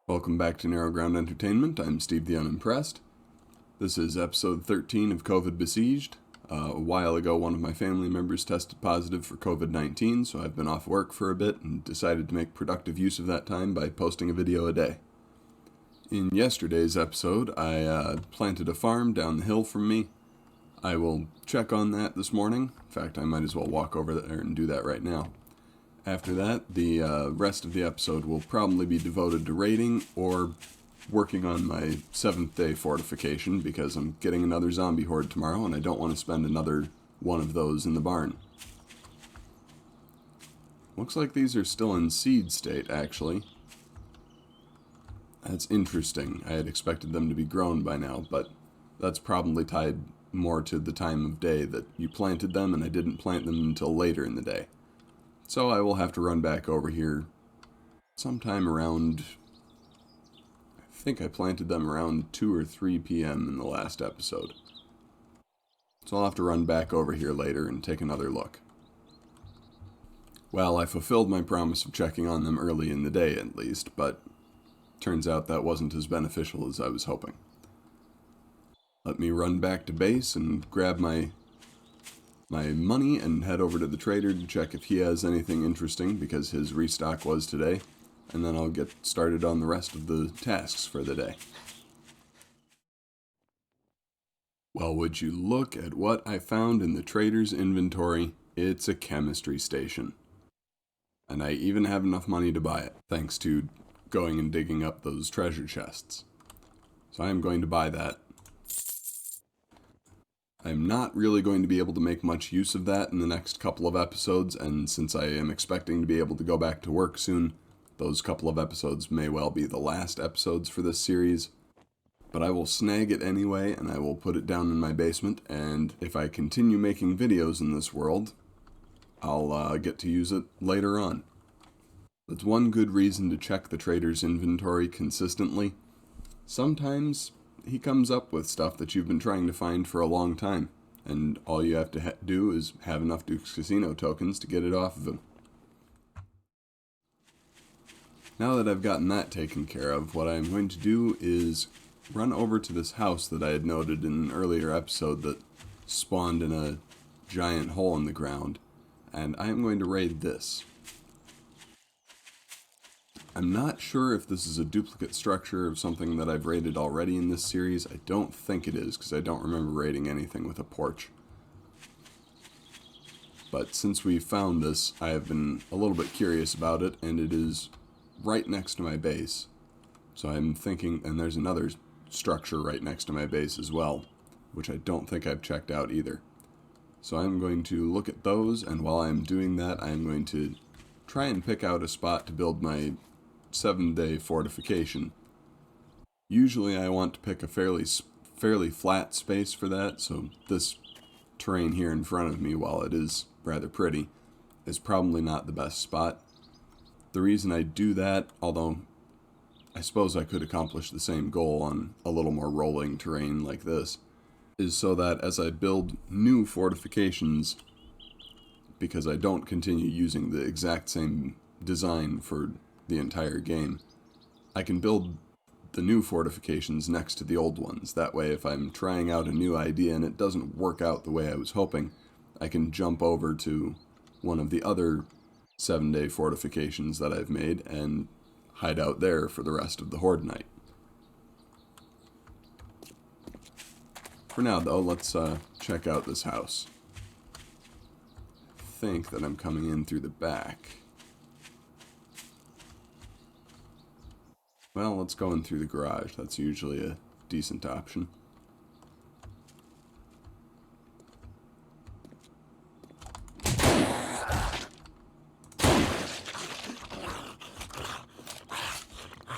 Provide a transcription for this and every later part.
Welcome back to Narrow Ground Entertainment. I'm Steve the Unimpressed. This is episode 13 of COVID Besieged. A while ago, one of my family members tested positive for COVID-19, so I've been off work for a bit and decided to make productive use of that time by posting a video a day. In yesterday's episode, I planted a farm down the hill from me. I will check on that this morning. In fact, I might as well walk over there and do that right now. After that, the rest of the episode will probably be devoted to raiding or working on my 7th day fortification because I'm getting another zombie horde tomorrow and I don't want to spend another one of those in the barn. Looks like these are still in seed state, actually. That's interesting. I had expected them to be grown by now, but that's probably tied more to the time of day that you planted them, and I didn't plant them until later in the day. So I will have to run back over here sometime around, I think I planted them around 2 or 3 p.m. in the last episode. So I'll have to run back over here later and take another look. Well, I fulfilled my promise of checking on them early in the day at least, but turns out that wasn't as beneficial as I was hoping. Let me run back to base and grab my money and head over to the trader to check if he has anything interesting, because his restock was today, and then I'll get started on the rest of the tasks for the day. Well, would you look at what I found in the trader's inventory? It's a chemistry station. And I even have enough money to buy it, thanks to going and digging up those treasure chests. So I am going to buy that. I'm not really going to be able to make much use of that in the next couple of episodes, and since I am expecting to be able to go back to work soon, those couple of episodes may well be the last episodes for this series. But I will snag it anyway, and I will put it down in my basement, and if I continue making videos in this world, I'll get to use it later on. That's one good reason to check the trader's inventory consistently. Sometimes he comes up with stuff that you've been trying to find for a long time, and all you have to do is have enough Duke's Casino tokens to get it off of him. Now that I've gotten that taken care of, what I'm going to do is run over to this house that I had noted in an earlier episode that spawned in a giant hole in the ground, and I am going to raid this. I'm not sure if this is a duplicate structure of something that I've raided already in this series. I don't think it is, because I don't remember raiding anything with a porch. But since we found this, I have been a little bit curious about it, and it is right next to my base. So I'm thinking, and there's another structure right next to my base as well, which I don't think I've checked out either. So I'm going to look at those, and while I'm doing that, I'm going to try and pick out a spot to build my 7-day fortification. Usually I want to pick a fairly flat space for that, so this terrain here in front of me, while it is rather pretty, is probably not the best spot. The reason I do that, although I suppose I could accomplish the same goal on a little more rolling terrain like this, is so that as I build new fortifications, because I don't continue using the exact same design for the entire game, I can build the new fortifications next to the old ones. That way, if I'm trying out a new idea and it doesn't work out the way I was hoping, I can jump over to one of the other 7-day fortifications that I've made and hide out there for the rest of the horde night. For now, though, let's check out this house. I think that I'm coming in through the back. Well, let's go in through the garage. That's usually a decent option.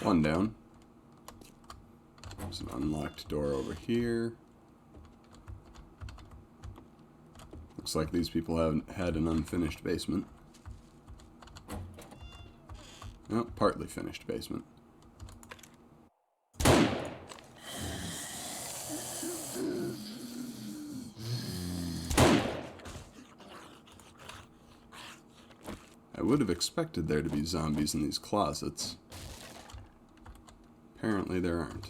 One down. There's an unlocked door over here. Looks like these people haven't had an unfinished basement. No, partly finished basement. I would have expected there to be zombies in these closets. Apparently there aren't.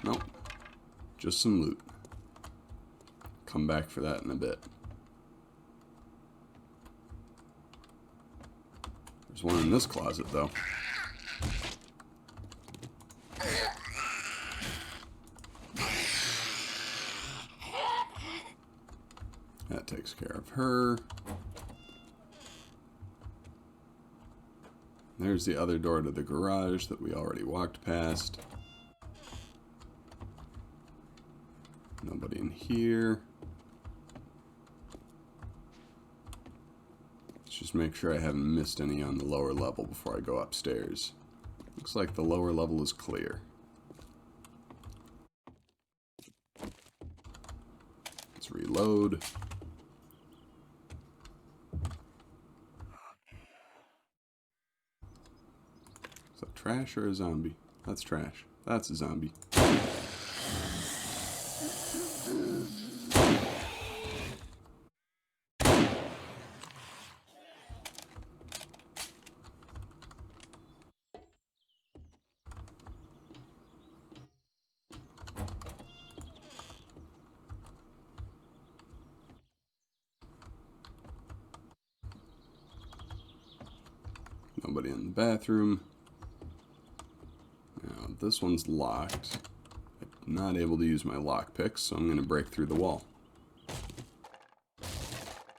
Nope. Just some loot. Come back for that in a bit. There's one in this closet, though. That takes care of her. There's the other door to the garage that we already walked past. Nobody in here. Let's just make sure I haven't missed any on the lower level before I go upstairs. Looks like the lower level is clear. Let's reload. Is that trash or a zombie? That's trash. That's a zombie. Nobody in the bathroom. Now, this one's locked. I'm not able to use my lockpicks, so I'm going to break through the wall.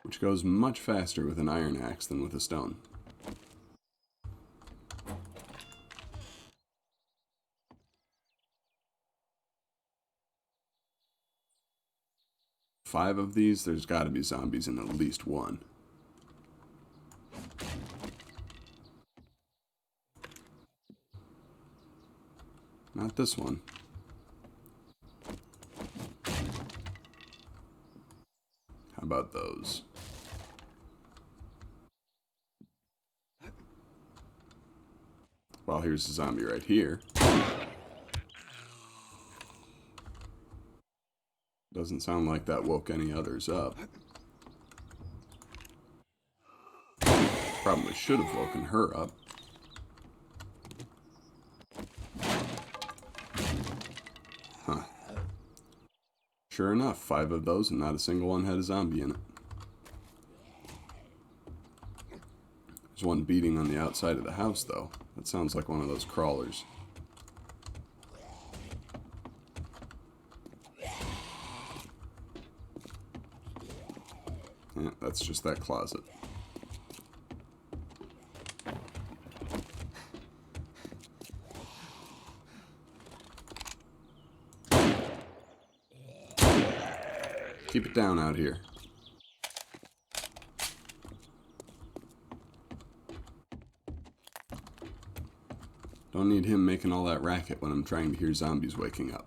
Which goes much faster with an iron axe than with a stone. Five of these, there's got to be zombies in at least one. Not this one. How about those? Well, here's a zombie right here. Doesn't sound like that woke any others up. Probably should have woken her up. Huh. Sure enough, 5 of those and not a single one had a zombie in it. There's one beating on the outside of the house, though. That sounds like one of those crawlers. Yeah, that's just that closet. Keep it down out here. Don't need him making all that racket when I'm trying to hear zombies waking up.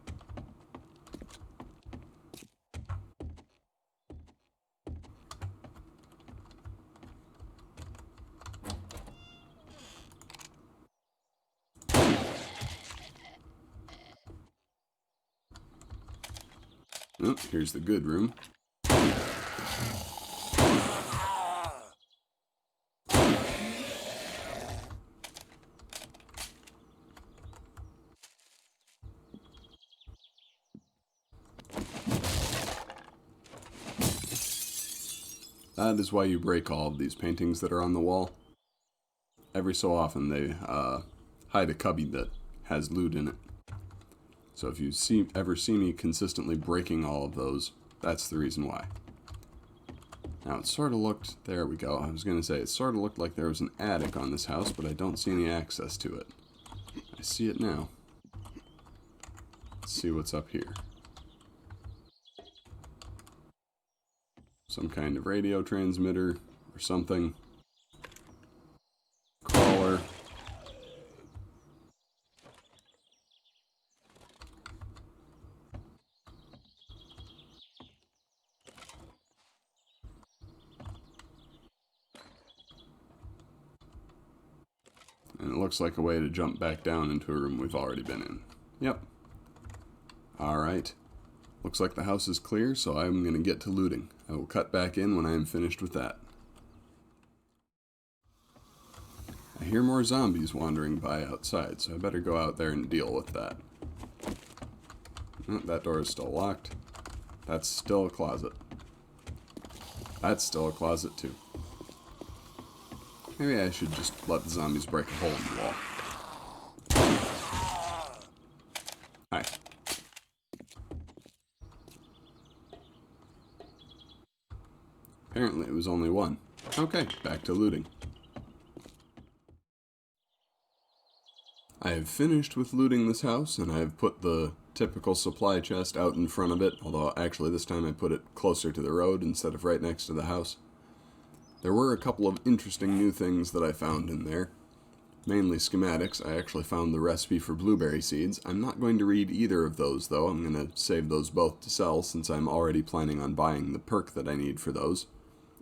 Oh, here's the good room. That is why you break all of these paintings that are on the wall. Every so often they hide a cubby that has loot in it. So if you ever see me consistently breaking all of those, that's the reason why. Now it sort of looked, there we go, I was going to say, it sort of looked like there was an attic on this house, but I don't see any access to it. I see it now. Let's see what's up here. Some kind of radio transmitter or something. Crawler. And it looks like a way to jump back down into a room we've already been in. Yep. Alright. Looks like the house is clear, so I'm going to get to looting. I will cut back in when I am finished with that. I hear more zombies wandering by outside, so I better go out there and deal with that. Oh, that door is still locked. That's still a closet. That's still a closet, too. Maybe I should just let the zombies break a hole in the wall. Hi. Apparently it was only one. Okay, back to looting. I have finished with looting this house, and I have put the typical supply chest out in front of it, although actually this time I put it closer to the road instead of right next to the house. There were a couple of interesting new things that I found in there, mainly schematics. I actually found the recipe for blueberry seeds. I'm not going to read either of those, though. I'm going to save those both to sell, since I'm already planning on buying the perk that I need for those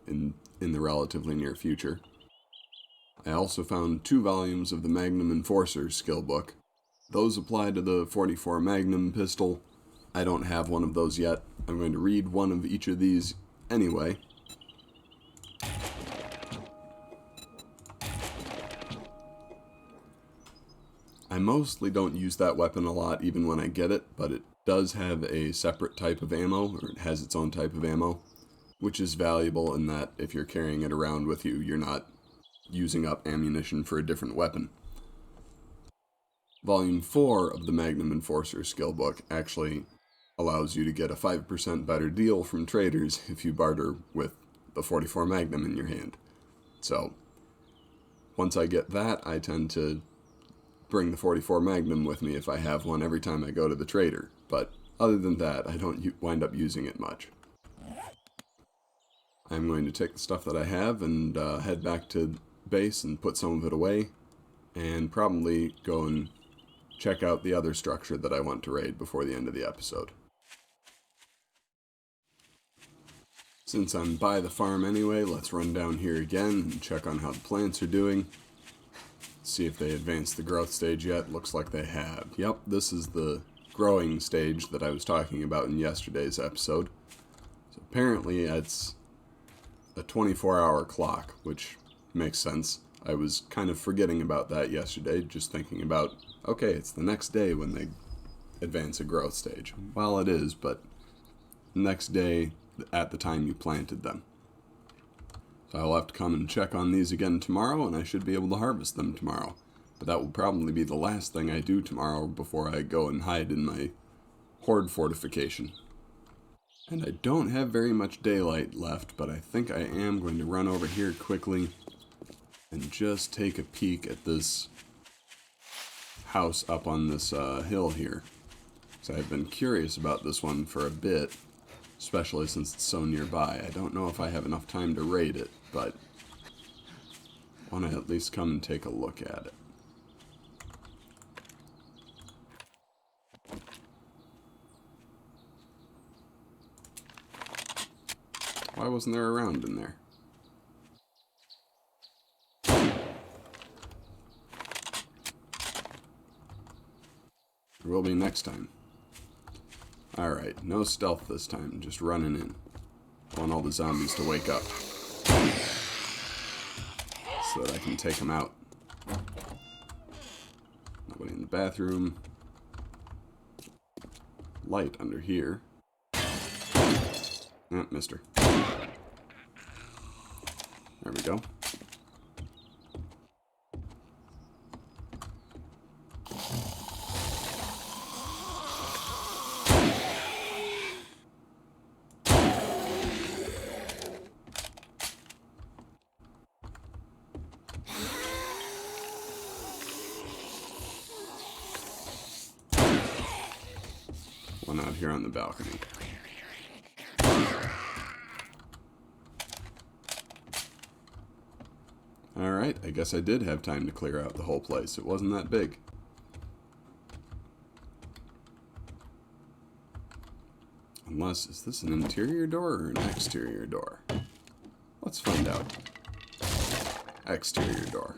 in the relatively near future. I also found 2 volumes of the Magnum Enforcer skill book. Those apply to the 44 Magnum pistol. I don't have one of those yet. I'm going to read one of each of these anyway. I mostly don't use that weapon a lot even when I get it, but it does have a separate type of ammo, or it has its own type of ammo, which is valuable in that if you're carrying it around with you, you're not using up ammunition for a different weapon. Volume 4 of the Magnum Enforcer skill book actually allows you to get a 5% better deal from traders if you barter with the 44 Magnum in your hand. So, once I get that, I tend to bring the 44 Magnum with me if I have one every time I go to the trader. But other than that, I don't wind up using it much. I'm going to take the stuff that I have and head back to base and put some of it away, and probably go and check out the other structure that I want to raid before the end of the episode. Since I'm by the farm anyway, let's run down here again and check on how the plants are doing. See if they advanced the growth stage yet. Looks like they have. Yep, this is the growing stage that I was talking about in yesterday's episode. So apparently it's a 24-hour clock, which makes sense. I was kind of forgetting about that yesterday, just thinking about, okay, it's the next day when they advance a growth stage. Well, it is, but next day at the time you planted them. So I'll have to come and check on these again tomorrow, and I should be able to harvest them tomorrow. But that will probably be the last thing I do tomorrow before I go and hide in my horde fortification. And I don't have very much daylight left, but I think I am going to run over here quickly and just take a peek at this house up on this hill here. So I've been curious about this one for a bit, especially since it's so nearby. I don't know if I have enough time to raid it, but I want to at least come and take a look at it. Why wasn't there a round in there? There will be next time. Alright, no stealth this time, just running in. I want all the zombies to wake up so that I can take them out. Nobody in the bathroom. Light under here. Oh, missed her. There we go. One out here on the balcony. Alright, I guess I did have time to clear out the whole place. It wasn't that big. Unless, is this an interior door or an exterior door? Let's find out. Exterior door.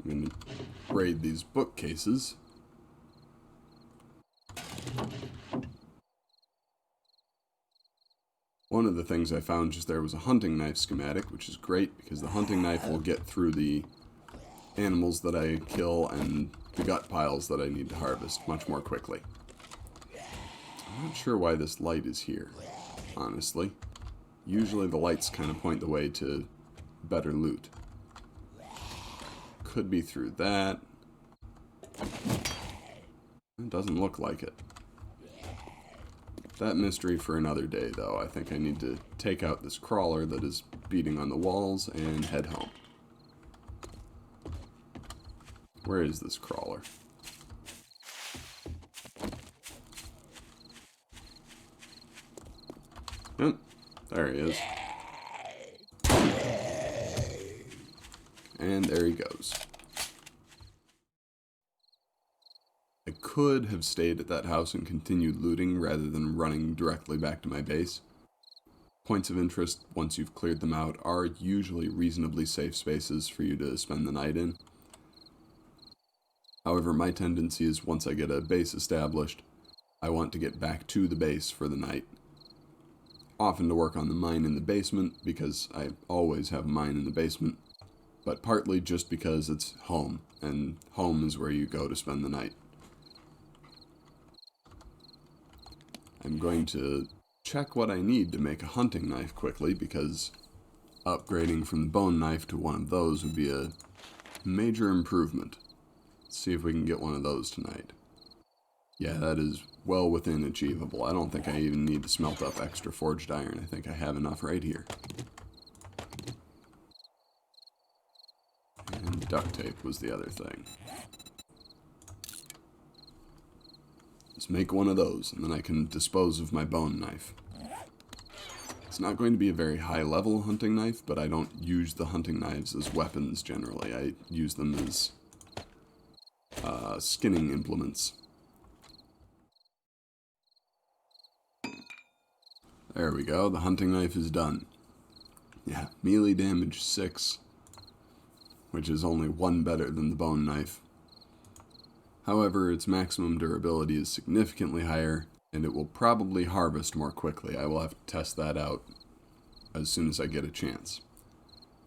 I'm going to raid these bookcases. One of the things I found just there was a hunting knife schematic, which is great because the hunting knife will get through the animals that I kill and the gut piles that I need to harvest much more quickly. I'm not sure why this light is here, honestly. Usually the lights kind of point the way to better loot. Could be through that. It doesn't look like it. That mystery for another day, though. I think I need to take out this crawler that is beating on the walls and head home. Where is this crawler? Yep, there he is. And there he goes. I could have stayed at that house and continued looting rather than running directly back to my base. Points of interest, once you've cleared them out, are usually reasonably safe spaces for you to spend the night in. However, my tendency is once I get a base established, I want to get back to the base for the night. Often to work on the mine in the basement, because I always have a mine in the basement, but partly just because it's home, and home is where you go to spend the night. I'm going to check what I need to make a hunting knife quickly, because upgrading from the bone knife to one of those would be a major improvement. Let's see if we can get one of those tonight. Yeah, that is well within achievable. I don't think I even need to smelt up extra forged iron. I think I have enough right here. And duct tape was the other thing. Let's make one of those, and then I can dispose of my bone knife. It's not going to be a very high-level hunting knife, but I don't use the hunting knives as weapons generally. I use them as skinning implements. There we go, the hunting knife is done. Yeah, melee damage 6, which is only 1 better than the bone knife. However, its maximum durability is significantly higher, and it will probably harvest more quickly. I will have to test that out as soon as I get a chance.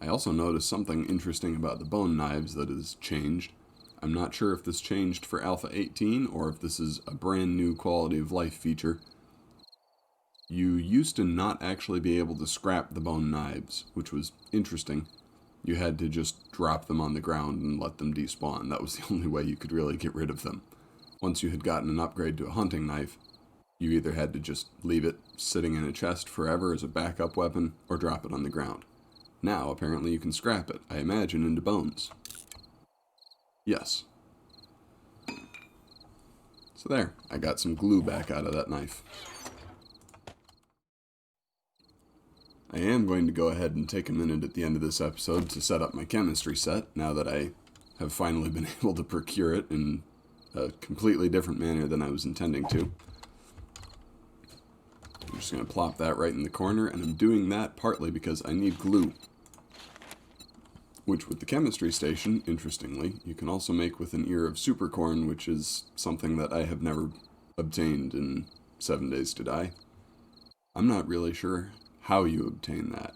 I also noticed something interesting about the bone knives that has changed. I'm not sure if this changed for Alpha 18 or if this is a brand new quality of life feature. You used to not actually be able to scrap the bone knives, which was interesting. You had to just drop them on the ground and let them despawn. That was the only way you could really get rid of them. Once you had gotten an upgrade to a hunting knife, you either had to just leave it sitting in a chest forever as a backup weapon, or drop it on the ground. Now, apparently you can scrap it, I imagine, into bones. Yes. So there, I got some glue back out of that knife. I am going to go ahead and take a minute at the end of this episode to set up my chemistry set, now that I have finally been able to procure it in a completely different manner than I was intending to. I'm just going to plop that right in the corner, and I'm doing that partly because I need glue. Which with the chemistry station, interestingly, you can also make with an ear of supercorn, which is something that I have never obtained in 7 Days to Die. I'm not really sure how you obtain that.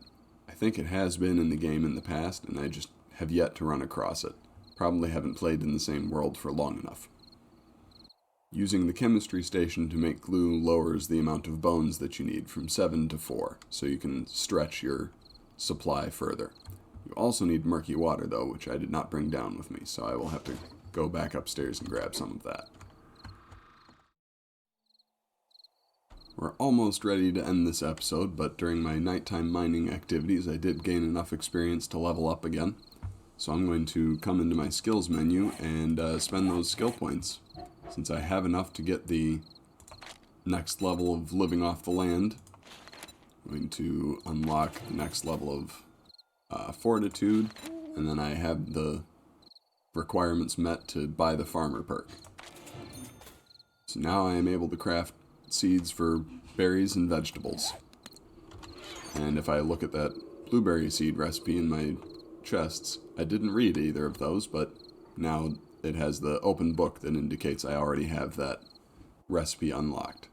I think it has been in the game in the past, and I just have yet to run across it. Probably haven't played in the same world for long enough. Using the chemistry station to make glue lowers the amount of bones that you need from 7 to 4, so you can stretch your supply further. You also need murky water, though, which I did not bring down with me, so I will have to go back upstairs and grab some of that. We're almost ready to end this episode, but during my nighttime mining activities, I did gain enough experience to level up again. So I'm going to come into my skills menu and spend those skill points. Since I have enough to get the next level of living off the land, I'm going to unlock the next level of fortitude, and then I have the requirements met to buy the farmer perk. So now I am able to craft seeds for berries and vegetables. And if I look at that blueberry seed recipe in my chests, I didn't read either of those, but now it has the open book that indicates I already have that recipe unlocked.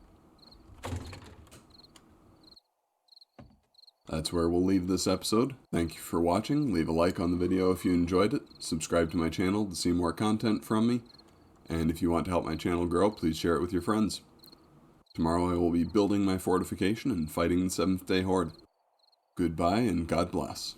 that's where we'll leave this episode. Thank you for watching. Leave a like on the video if you enjoyed it. Subscribe to my channel to see more content from me. And if you want to help my channel grow, please share it with your friends. Tomorrow I will be building my fortification and fighting the 7th Day Horde. Goodbye and God bless.